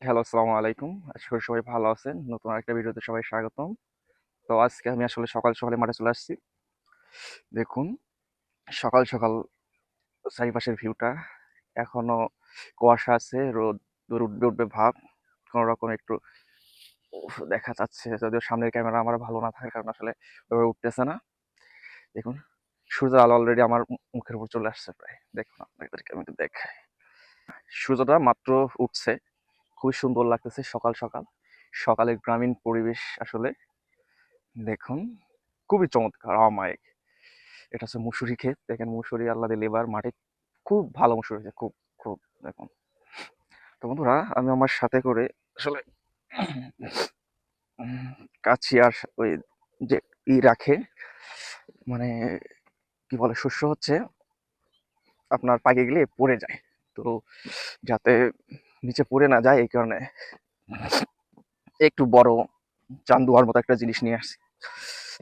Hello, আসসালামু আলাইকুম। আশা করি সবাই ভালো আছেন। নতুন আরেকটা ভিডিওতে সবাই স্বাগতম। তো আজকে আমি আসলে সকাল সকালে মাঠে চলে আসছি। দেখুন, সকাল সকাল চারিপাশের ভিউটা এখনো কুয়াশা আছে, রোদ উঠবে উঠবে ভাব। কোনো রকম একটু দেখা যাচ্ছে, যদিও সামনের ক্যামেরা আমার ভালো না থাকার কারণে আসলে ওইভাবে উঠতেছে না। দেখুন, সূর্যের আলো অলরেডি আমার মুখের উপর চলে আসছে প্রায়। দেখুন, আপনাদেরকে আমি একটু দেখাই। সূর্যটা মাত্র উঠছে, খুবই সুন্দর লাগতেছে সকাল সকাল। সকালের গ্রামীণ পরিবেশ আসলে দেখুন খুবই চমৎকার। অমায়িক। এটা হচ্ছে মুসুরি ক্ষেত। দেখেন মুসুরি আল্লাহ দিয়ে লেবার মাঠে খুব ভালো মুসুরি হয়েছে, খুব খুব। দেখুন, তো বন্ধুরা, আমি আমার সাথে করে আসলে কাছি আর ওই যে রাখে, মানে কি বলে, শস্য হচ্ছে আপনার পাকে গেলে পড়ে যায়। তো যাতে নিচে পড়ে না যায় এই কারণে একটু বড় চান্দুয়ার মতো একটা জিনিস নিয়ে আসছি।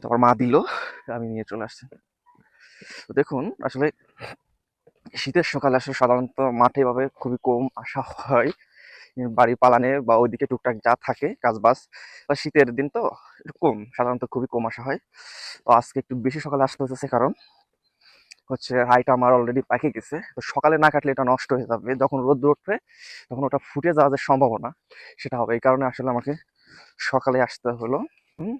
তারপর মা দিল, আমি নিয়ে চলে আসছি। তো দেখুন, আসলে শীতের সকালে আসলে সাধারণত মাঠে এভাবে খুবই কম আসা হয়। বাড়ি পালানে বা ওইদিকে টুকটাক যা থাকে কাজবাজ, বা শীতের দিন তো একটু কম, সাধারণত খুবই কম আসা হয়। তো আজকে একটু বেশি সকালে আসতে হতেছে, কারণ হচ্ছে হাইটা আমার অলরেডি পাকে গেছে। তো সকালে না কাটলে এটা নষ্ট হয়ে যাবে, যখন রোদ উঠবে তখন ওটা ফুটে যাওয়ার যে সম্ভাবনা সেটা হবে। এই কারণে আসলে আমাকে সকালে আসতে হলো। হুম,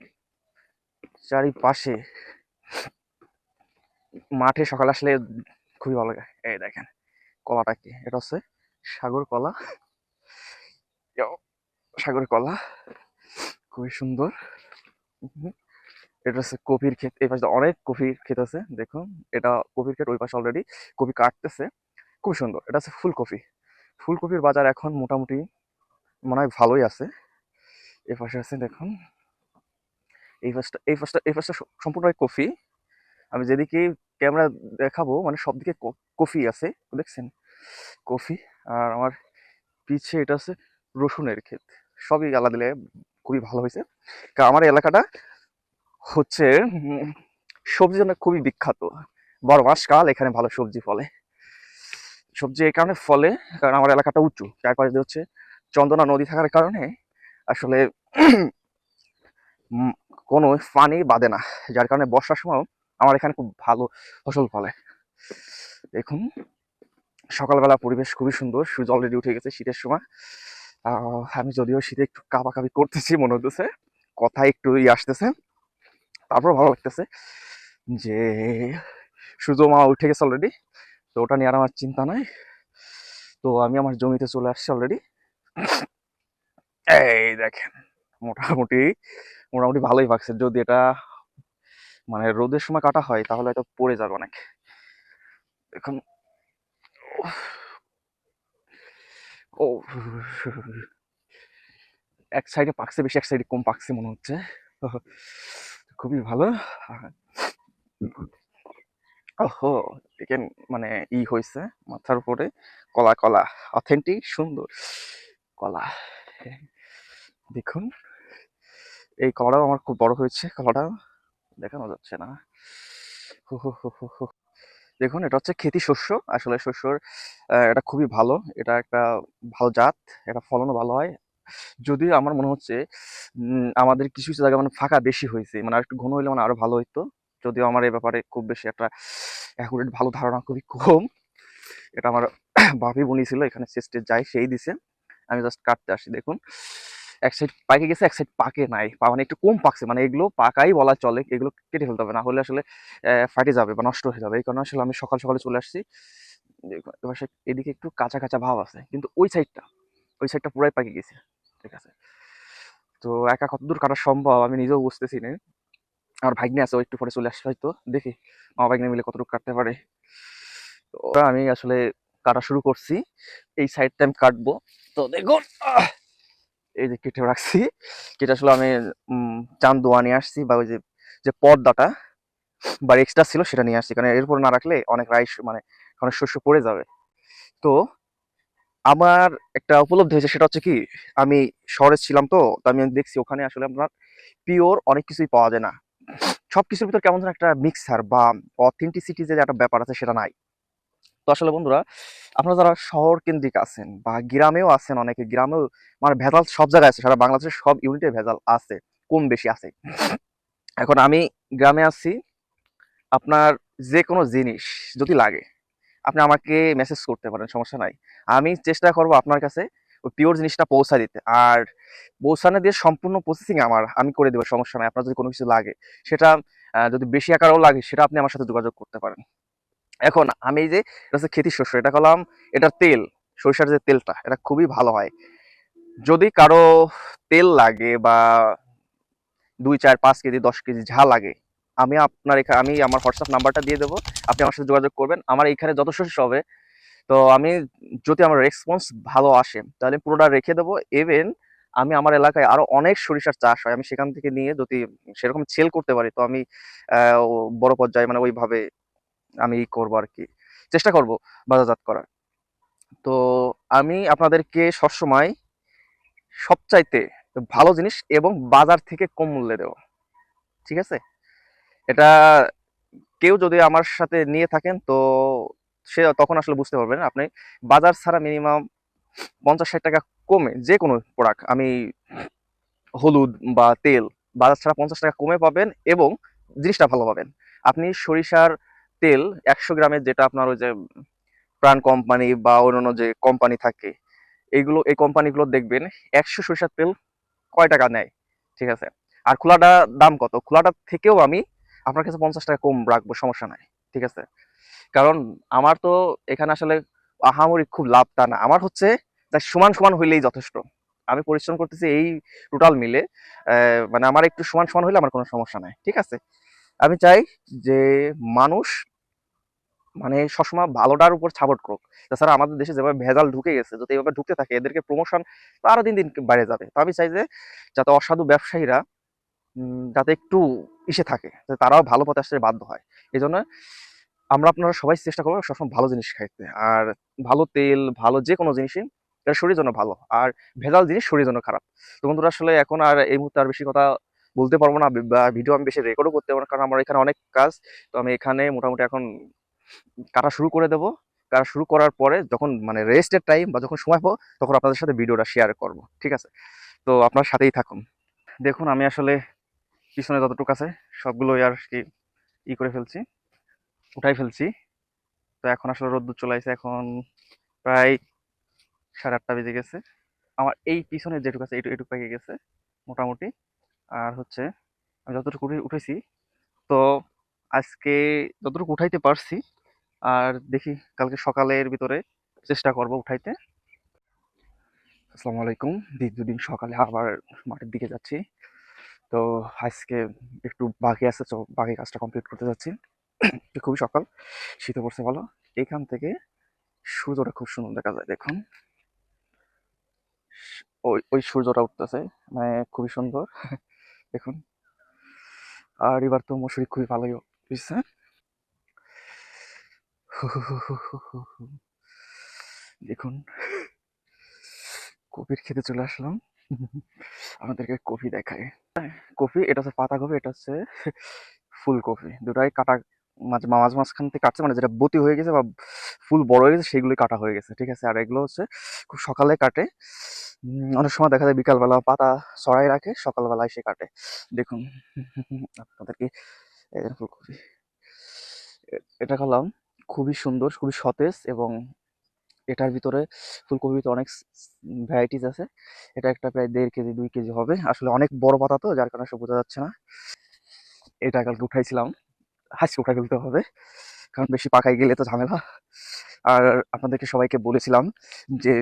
চারিপাশে মাঠে সকালে আসলে খুবই ভালো লাগে। এই দেখেন কলাটা কি, এটা হচ্ছে সাগর কলা। সাগর কলা খুবই সুন্দর। হুম, এটা হচ্ছে কপির ক্ষেত। এই পাশে অনেক কপির ক্ষেত আছে, দেখুন। এটা কপির ক্ষেত, ওই পাশে অলরেডি কপি কাটতেছে। খুব সুন্দর। এটা হচ্ছে ফুলকপি। ফুলকপির বাজার এখন মোটামুটি মনে হয় ভালোই আছে। এই পাশে আছে দেখুন, এই পাশটা সম্পূর্ণ কফি। আমি যেদিকে ক্যামেরা দেখাবো মানে সব দিকে কফি আছে, দেখছেন, কফি। আর আমার পিছে এটা আছে রসুনের ক্ষেত। সবই আলাদা দিলে খুবই ভালো হয়েছে, কারণ আমার এলাকাটা হচ্ছে সবজির জন্য খুবই বিখ্যাত। 12 মাস কাল এখানে ভালো সবজি ফলে। সবজি এই কারণে ফলে কারণ আমার এলাকাটা উঁচু, চারপাশে দিয়ে হচ্ছে চন্দনা নদী থাকার কারণে আসলে উম, কোনো পানি বাঁধে না, যার কারণে বর্ষার সময় আমার এখানে খুব ভালো ফসল ফলে। দেখুন, সকালবেলা পরিবেশ খুবই সুন্দর, সূর্য অলরেডি উঠে গেছে শীতের সময়। আমি যদিও শীতে একটু কাঁপাকাঁপি করতেছি মনে হতেছে, কথা একটু আসতেছে, তারপর ভালো লাগতেছে যে সূর্য মামা উঠে গেছে অলরেডি। তো ওটা নিয়ে আর আমার চিন্তা নাই। তো আমি আমার জমিতে চলে আসছি অলরেডি। এই দেখেন, মোটামুটি মোটামুটি ভালোই পাকছে। যদি এটা মানে রোদের সময় কাটা হয় তাহলে হয়তো পড়ে যাবে অনেক। এখন ও, এক সাইডে পাকছে বেশি, এক সাইডে কম পাকছে মনে হচ্ছে। খুবই ভালো। ওহো, দেখেন, মানে হয়েছে মাথার উপরে কলা কলা, অথেন্টিক সুন্দর কলা। দেখুন, এই কলাটাও আমার খুব বড় হয়েছে। কলাটা দেখানো যাচ্ছে না। হু, হু, হু, হু, হু। দেখুন, এটা হচ্ছে খেতি শস্য। আসলে শস্যর এটা খুবই ভালো। এটা একটা ভালো জাত। এটা ফলনও ভালো হয়। যদিও আমার মনে হচ্ছে আমাদের কিছু কিছু জায়গায় মানে ফাঁকা বেশি হয়েছে, মানে আর একটু ঘন হইলে মানে আরো ভালো হইতো। যদিও আমার এই ব্যাপারে খুব বেশি একটা অ্যাকুরেট ভালো ধারণা খুবই কম। এটা আমার ভাবি বনিয়েছিল, এখানে চেস্টে যাই সেই দিছে। আমি জাস্ট কাটতে আসি। দেখুন, এক সাইড পাকে গেছে, এক সাইড পাকে নাই, মানে একটু কম পাকছে। মানে এগুলো পাকাই বলা চলে, এগুলো কেটে ফেলতে হবে, না হলে আসলে ফাটে যাবে বা নষ্ট হয়ে যাবে। এই কারণে আসলে আমি সকাল সকালে চলে আসছি। দেখুন, এবার এদিকে একটু কাঁচা কাঁচা ভাব আছে, কিন্তু ওই সাইডটা পুরাই পাকে গেছে। ঠিক আছে, তো একা কতদূর কাটা সম্ভব আমি নিজেও বুঝতেছি না। আমার ভাগ্নে আছে, ও একটু পরে চলে আসবে হয়তো, দেখি মা ভাগ্নে মিলে কতটুকু কাটতে পারে। তো আমি আসলে কাটা শুরু করছি। এই সাইডটা আমি কাটবো। তো দেখুন, এই যে কেটে রাখছি। কেটে আসলে আমি চান্দোয়া নিয়ে আসছি, বা ওই যে যে পর্দাটা বা এক্সট্রা ছিল সেটা নিয়ে আসছি, কারণ এরপর না রাখলে অনেক রাইস মানে অনেক শস্য পড়ে যাবে। তো আমার একটা উপলব্ধি হয়েছে, সেটা হচ্ছে কি, আমি শহরে ছিলাম, তো আমি দেখছি ওখানে আসলে আপনার পিওর অনেক কিছুই পাওয়া যায় না। সবকিছুর ভিতর কেমন যেন একটা মিক্সার বা অথেন্টিসিটি যে একটা ব্যাপার আছে সেটা নাই। তো আসলে বন্ধুরা, আপনারা যারা শহর কেন্দ্রিক আছেন বা গ্রামেও আছেন, অনেকে গ্রামেও মানে ভেজাল সব জায়গায় আছে, সারা বাংলাদেশের সব ইউনিটে ভেজাল আছে, কম বেশি আছে। এখন আমি গ্রামে আছি, আপনার যে কোনো জিনিস যদি লাগে আপনি আমাকে মেসেজ করতে পারেন, সমস্যা নাই। আমি চেষ্টা করব আপনার কাছে ওই পিওর জিনিসটা পৌঁছা দিতে। আর পৌঁছানো দিয়ে সম্পূর্ণ প্রসেসিং আমি করে দেবো, সমস্যা নাই। আপনার যদি কোনো কিছু লাগে, সেটা যদি বেশি আকারেও লাগে, সেটা আপনি আমার সাথে যোগাযোগ করতে পারেন। এখন আমি এই যে এটা হচ্ছে খেতি শস্য, এটা করলাম, এটার তেল, সরিষার যে তেলটা, এটা খুবই ভালো হয়। যদি কারো তেল লাগে বা 2 4 5 কেজি 10 কেজি যা লাগে, আমি আপনার এখানে আমি আমার হোয়াটসঅ্যাপ নাম্বারটা দিয়ে দেবো, আপনি আমার সাথে যোগাযোগ করবেন। আমার এখানে যত শস্য হবে, তো আমি যদি আমার রেসপন্স ভালো আসে তাহলে পুরোটা রেখে দেবো। ইভেন আমি আমার এলাকায় আরো অনেক সরিষার চাষ হয়, আমি সেখান থেকে নিয়ে যদি সেরকম সেল করতে পারি, তো আমি বড় পর্যায়ে মানে ওইভাবে আমি করবো আর কি, চেষ্টা করব বাজারজাত করার। তো আমি আপনাদেরকে সবসময় সবচাইতে ভালো জিনিস এবং বাজার থেকে কম মূল্যে দেবো, ঠিক আছে? এটা কেউ যদি আমার সাথে নিয়ে থাকেন, তো সে তখন আসলে বুঝতে পারবেন আপনি বাজার ছাড়া মিনিমাম 50 60 টাকা কমে যে কোনো প্রোডাক্ট, আমি হলুদ বা তেল বাজার ছাড়া 50 টাকা কমে পাবেন এবং জিনিসটা ভালো পাবেন। আপনি সরিষার তেল 100 গ্রামের, যেটা আপনার ওই যে প্রাণ কোম্পানি বা অন্যান্য যে কোম্পানি থাকে, এই কোম্পানিগুলো দেখবেন 100 সরিষার তেল কয় টাকা নেয়, ঠিক আছে? আর খোলাটা দাম কত, খোলাটার থেকেও আমি আপনার কাছে 50 টাকা কম রাখবো, সমস্যা নাই, ঠিক আছে? কারণ আমার তো এখানে আসলে আহামরি খুব লাভটা না, আমার হচ্ছে যা সমান সমান হইলেই যথেষ্ট। আমি পরিশ্রম করতেছি এই টোটাল মিলে, মানে আমার একটু সমান সমান হইলে আমার কোনো সমস্যা নাই, ঠিক আছে? আমি চাই যে মানুষ মানে সবসময় ভালোটার উপর সাপোর্ট করুক। তাছাড়া আমাদের দেশে যেভাবে ভেজাল ঢুকে গেছে, যদি এভাবে ঢুকতে থাকে, এদেরকে প্রমোশন তো আরো দিন দিন বাইরে যাবে। তো আমি চাই যে যাতে অসাধু ব্যবসায়ীরা যাতে একটু ইসে থাকে, যাতে তারাও ভালো পথে আসতে বাধ্য হয়। এই জন্য আমরা আপনারা সবাই চেষ্টা করবো সবসময় ভালো জিনিস খাইতে। আর ভালো তেল, ভালো যে কোনো জিনিসই এটা শরীরের জন্য ভালো, আর ভেজাল জিনিস শরীরের জন্য খারাপ। তো বন্ধুরা, আসলে এখন আর এই মুহূর্তে আর বেশি কথা বলতে পারবো না, বা ভিডিও আমি বেশি রেকর্ডও করতে পারবো না, কারণ আমার এখানে অনেক কাজ। তো আমি এখানে মোটামুটি এখন কাটা শুরু করে দেবো। কাটা শুরু করার পরে যখন মানে রেস্টের টাইম বা যখন সময় পাবো, তখন আপনাদের সাথে ভিডিওটা শেয়ার করব, ঠিক আছে? তো আপনার সাথেই থাকুন। দেখুন, আমি আসলে পিছনে যতটুকু আছে সবগুলোই আর কি করে ফেলছি, উঠাই ফেলছি। তো এখন আসলে রোদ্দুর চলে আসছে, এখন প্রায় 8:30 বেজে গেছে। আমার এই পিছনে যেটুকু আছে এটুকু পেকে গেছে মোটামুটি। আর হচ্ছে আমি যতটুকু উঠেছি, তো আজকে যতটুকু উঠাইতে পারছি, আর দেখি কালকে সকালের ভিতরে চেষ্টা করব উঠাইতে। আসসালামু আলাইকুম। দ্বিতীয় দিন সকালে আবার মাঠের দিকে যাচ্ছি। তো আজকে একটু বাকি আছে, তো বাকি কাজটা কমপ্লিট করতে যাচ্ছি। খুবই সকাল, শীতে পড়ছে ভালো। এখান থেকে সূর্যটা খুব সুন্দর দেখা যায়, দেখুন। ওই ওই সূর্যটা উঠতেছে, মানে খুবই সুন্দর। দেখুন। আর এবার তো মৌসুমী খুবই ভালোই হয়েছে। দেখুন, কপির খেতে চলে আসলাম। আমাদেরকে কফি দেখায়। কফি, এটা হচ্ছে পাতা কফি, এটা হচ্ছে ফুলকপি, দুটাই কাটা। মাঝখান থেকে কাটছে, মানে যেটা বতি হয়ে গেছে বা ফুল বড় হয়ে গেছে সেগুলোই কাটা হয়ে গেছে, ঠিক আছে? আর এগুলো হচ্ছে খুব সকালে কাটে। অনেক সময় দেখা যায় বিকালবেলা পাতা ছড়াই রাখে, সকালবেলায় সে কাটে। দেখুন, আপনাদেরকে এই যে ফুলকপি, এটা খেলাম, খুবই সুন্দর, খুবই সতেজ। এবং এটার ভিতরে ফুলকপিতে অনেক ভ্যারাইটিস আছে। এটা একটা প্রায় 1.5 কেজি 2 কেজি হবে, আসলে অনেক বড় পাতা, তো যার কারণে সব বোঝা যাচ্ছে না। এটা কালকে উঠাইছিলাম, আজকে উঠাই ফেলতে হবে, কারণ বেশি পাকাই গেলে তো ঝামেলা। আর আপনাদেরকে সবাইকে বলেছিলাম যে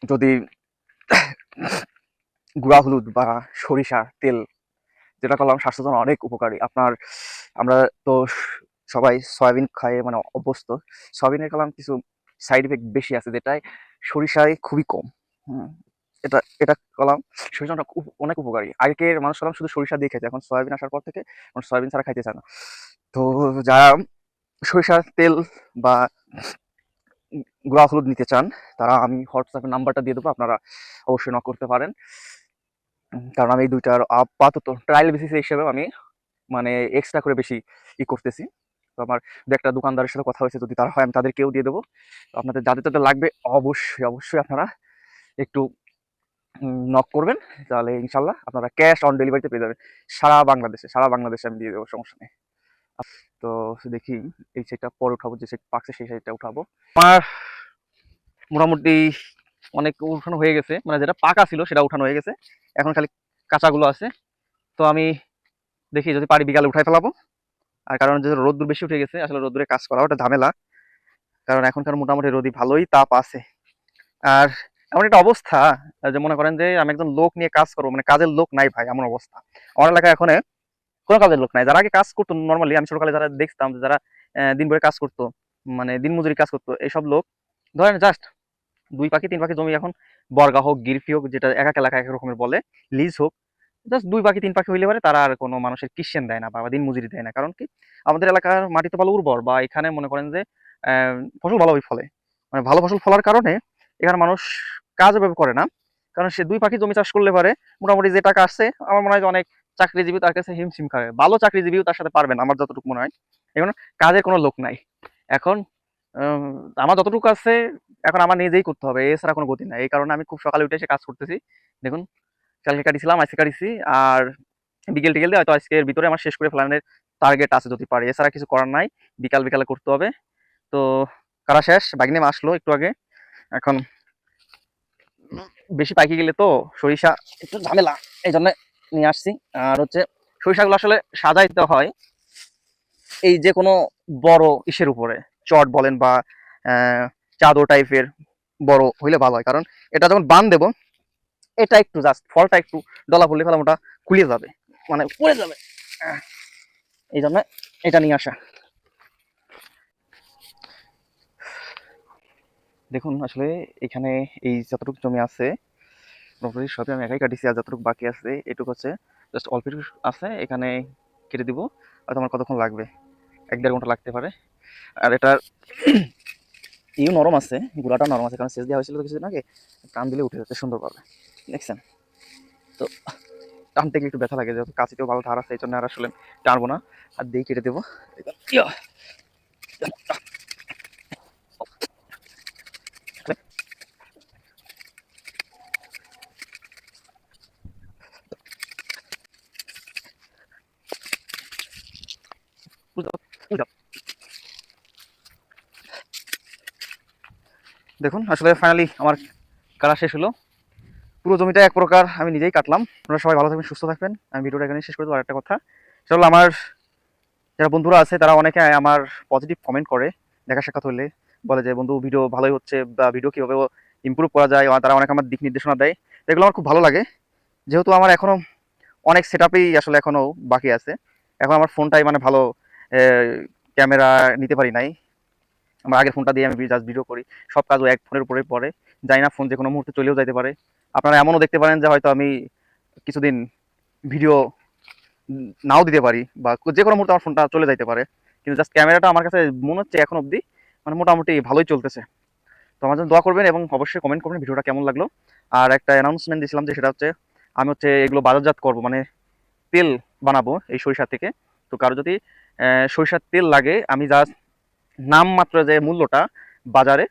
যদি গুঁড়া হলুদ বা সরিষা তেল, যেটা করলাম স্বাস্থ্যের জন্য অনেক উপকারী। আপনার আমরা তো সবাই সয়াবিন খাই, মানে অভ্যস্ত। সয়াবিনের করলাম কিছু সাইড ইফেক্ট বেশি আছে, যেটাই সরিষায় খুবই কম। হুম, এটা এটা করলাম সরিষাটা অনেক উপকারী। আগের মানুষ করলাম শুধু সরিষা দিয়ে খেতে, এখন সয়াবিন আসার পর থেকে মানুষ সয়াবিন ছাড়া খাইতে চায় না। তো যারা সরিষার তেল বা গুঁড়া হলুদ নিতে চান, তারা আমি হোয়াটসঅ্যাপের নাম্বারটা দিয়ে দেবো, আপনারা অবশ্যই নক করতে পারেন। কারণ আমি এই দুইটার আপাতত ট্রায়াল বেসিস হিসেবে আমি মানে এক্সট্রা করে বেশি করতেছি। তো আমার দু একটা দোকানদারের সাথে কথা হয়েছে, যদি তারা হয় আমি তাদেরকেও দিয়ে দেবো। তো আপনাদের যাদের যাদের লাগবে অবশ্যই অবশ্যই আপনারা একটু নক করবেন, তাহলে ইনশাল্লাহ আপনারা ক্যাশ অন ডেলিভারিতে পেয়ে যাবেন। সারা বাংলাদেশে আমি দিয়ে দেবো, সমস্যা নেই। তো দেখি এই সাইডটা পরে উঠাবো, যে সাইড পাকছে সেই সাইডটা উঠাবো। আমার মোটামুটি অনেক উঠানো হয়ে গেছে, মানে যেটা পাকা ছিল সেটা উঠানো হয়ে গেছে, এখন খালি কাঁচাগুলো আছে। তো আমি দেখি যদি পারি বিকালে উঠাই ফেলাবো। আর কারণ যে রোদ্দুর বেশি উঠে গেছে, আসলে রোদ্দুরে কাজ করা ওটা ঝামেলা, কারণ এখনকার মোটামুটি রোদি ভালোই তাপ আছে। আর এমন একটা অবস্থা যে মনে করেন যে আমি একজন লোক নিয়ে কাজ করবো, মানে কাজের লোক নাই ভাই, এমন অবস্থা আমার এলাকায় এখন। কোনো কাজের লোক নাই। যারা আগে কাজ করতো নর্মালি, আমি ছোটকালে যারা দেখতাম যে যারা দিন ভরে কাজ করতো, মানে দিন মজুরি কাজ করতো, এইসব লোক ধরেন জাস্ট 2 পাখি 3 পাখি জমি, এখন বর্গা হোক গিরফি হোক, যেটা এক এক এলাকায় এক রকমের বলে, লিজ হোক, জাস্ট 2 পাখি 3 পাখি হইলে পারে তারা আর কোনো মানুষের কিষেন দেয় না বা দিন মজুরি দেয় না। কারণ কি, আমাদের এলাকার মাটি তো ভালো উর্বর, বা এখানে মনে করেন যে ফসল ভালোভাবে ফলে, মানে ভালো ফসল ফলার কারণে এখানে মানুষ কাজ ওভাবে করে না। কারণ সে 2 পাখি জমি চাষ করলে পারে মোটামুটি যে টাকা আসছে, আমার মনে হয় যে অনেক চাকরিজীবী তার কাছে হিমশিম খাবে, ভালো চাকরিজীবীও তার সাথে পারবে না আমার যতটুকু মনে হয়। এখন কাজের কোনো লোক নাই এখন। উম, আমার যতটুকু আছে এখন আমার নিজেই করতে হবে, এছাড়া কোনো গতি নাই। এই কারণে আমি খুব সকালে উঠে এসে কাজ করতেছি। দেখুন, কালকে কাটিছিলাম, আজকে কাটিছি, আর বিকেল টিকেল দিয়ে হয়তো আজকের ভিতরে আমার শেষ করে ফেলানোর টার্গেট আছে যদি পারি, এছাড়া কিছু করার নাই, বিকাল বিকালে করতে হবে। তো কারা শেষ, বাগিনে আসলো একটু আগে। এখন বেশি পাইকে গেলে তো সরিষা একটু ঝামেলা, এই জন্য নিয়ে আসছি। আর হচ্ছে সরিষাগুলো আসলে সাজাইতে হয় এই যে কোনো বড় ইসের উপরে, চট বলেন বা চাদর টাইপের বড় হইলে ভালো হয়। কারণ এটা যখন বান দেবো, এটা একটু জাস্ট ফলটা একটু ডলা পড়লে ফেলাম ওটা খুলে যাবে, মানে পড়ে যাবে, এই জন্য এটা নিয়ে আসা। দেখুন আসলে এখানে এই যতটুকু জমি আছে মোটামুটি সবই আমি একাই কাটিছি, আর যতটুকু বাকি আছে এটুকু হচ্ছে জাস্ট অল্প একটু আছে, এখানে কেটে দিব। হয়তো আমার কতক্ষণ লাগবে, 1-1.5 ঘন্টা লাগতে পারে। আর এটার ইউ নরম আছে, গুঁড়াটা নরম আছে, কারণ সেচ দেওয়া হয়েছিল তো কিছুদিন আগে, টান দিলে উঠে যাচ্ছে সুন্দরভাবে, দেখছেন? তো টানতে গেলে একটু ব্যথা লাগে, যেহেতু কাঁচিতেও ভালো ধার আছে, এই জন্য আর আসলে টানবো না, আর দিয়ে কেটে দেবো। দেখুন আসলে ফাইনালি আমার কাটা শেষ হলো, পুরো জমিটা এক প্রকার আমি নিজেই কাটলাম। আপনারা সবাই ভালো থাকবেন, সুস্থ থাকবেন। আমি ভিডিওটা এখানে শেষ করে দেবো। আরেকটা কথা, সেটা হলো আমার যারা বন্ধুরা আছে তারা অনেকে আমার পজিটিভ কমেন্ট করে দেখা সাক্ষাৎ হলে, বলে যে বন্ধু ভিডিও ভালোই হচ্ছে, বা ভিডিও কীভাবে ইমপ্রুভ করা যায়, তারা অনেক আমার দিক নির্দেশনা দেয়। এগুলো আমার খুব ভালো লাগে, যেহেতু আমার এখনও অনেক সেট আপই আসলে এখনও বাকি আছে। এখন আমার ফোনটাই মানে ভালো ক্যামেরা নিতে পারি নাই। আমার আগের ফোনটা দিয়ে আমি জাস্ট ভিডিও করি, সব কাজও এক ফোনের উপরে পড়ে, জানি না ফোন যে কোনো মুহূর্তে চলেও যেতে পারে। আপনারা এমনও দেখতে পারেন যে হয়তো আমি কিছুদিন ভিডিও নাও দিতে পারি, বা যে কোনো মুহূর্তে আমার ফোনটা চলে যাইতে পারে। কিন্তু জাস্ট ক্যামেরাটা আমার কাছে মনে হচ্ছে এখন অবধি মানে মোটামুটি ভালোই চলতেছে। তো আমার জন্য দোয়া করবেন এবং অবশ্যই কমেন্ট করবেন ভিডিওটা কেমন লাগলো। আর একটা অ্যানাউন্সমেন্ট দিয়েছিলাম যে সেটা হচ্ছে আমি হচ্ছে এগুলো বাজারজাত করবো, মানে তেল বানাবো এই সরিষা থেকে। তো কারো যদি সরিষার তেল লাগে, আমি জাস্ট নামমাত্র যে মূল্যটা বাজারে,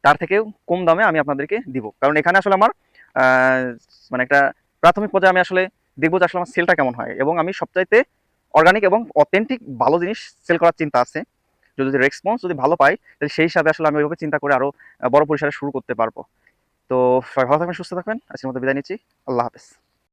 তার থেকেও কম দামে আমি আপনাদেরকে দিব। কারণ এখানে আসলে আমার আহ, মানে একটা প্রাথমিক পর্যায়ে আমি আসলে দেখবো যে আসলে আমার সেলটা কেমন হয়, এবং আমি সবচাইতে অর্গানিক এবং অথেন্টিক ভালো জিনিস সেল করার চিন্তা আছে। যদি রেসপন্স যদি ভালো পাই, তাহলে সেই হিসাবে আসলে আমি ওইভাবে চিন্তা করে আরো বড় পরিসরে শুরু করতে পারবো। তো সবাই ভালো থাকবেন, সুস্থ থাকবেন, আজকের মতো বিদায় নিচ্ছি। আল্লাহ হাফেজ।